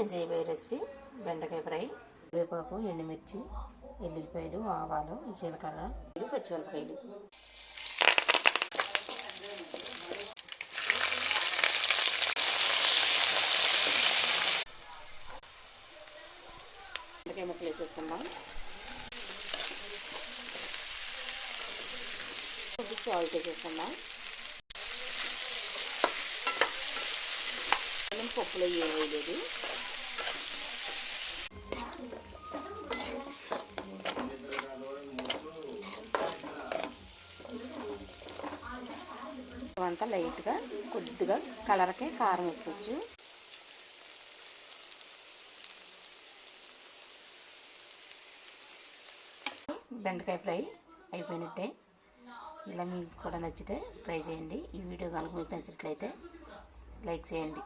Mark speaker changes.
Speaker 1: నేను చేయబోయే రెసిపీ బెండకాయ ఫ్రై. వేపాకు, ఎండుమిర్చి, ఎల్లిపాయలు, ఆవాలు, జీలకర్ర, పచ్చిమిరపకాయలు. బెండకాయ ముక్కలు వేసేసుకుందాం. సాల్ట్ వేసేసుకుందాం. పప్పులో ఏం వేయలేదు. అంతా లైట్గా కొద్దిగా కలర్కే కారం వేసుకోవచ్చు. బెండకాయ ఫ్రై అయిపోయినట్టే. ఇలా మీకు కూడా నచ్చితే ట్రై చేయండి. ఈ వీడియో కనుక మీకు నచ్చినట్లయితే లైక్ చేయండి.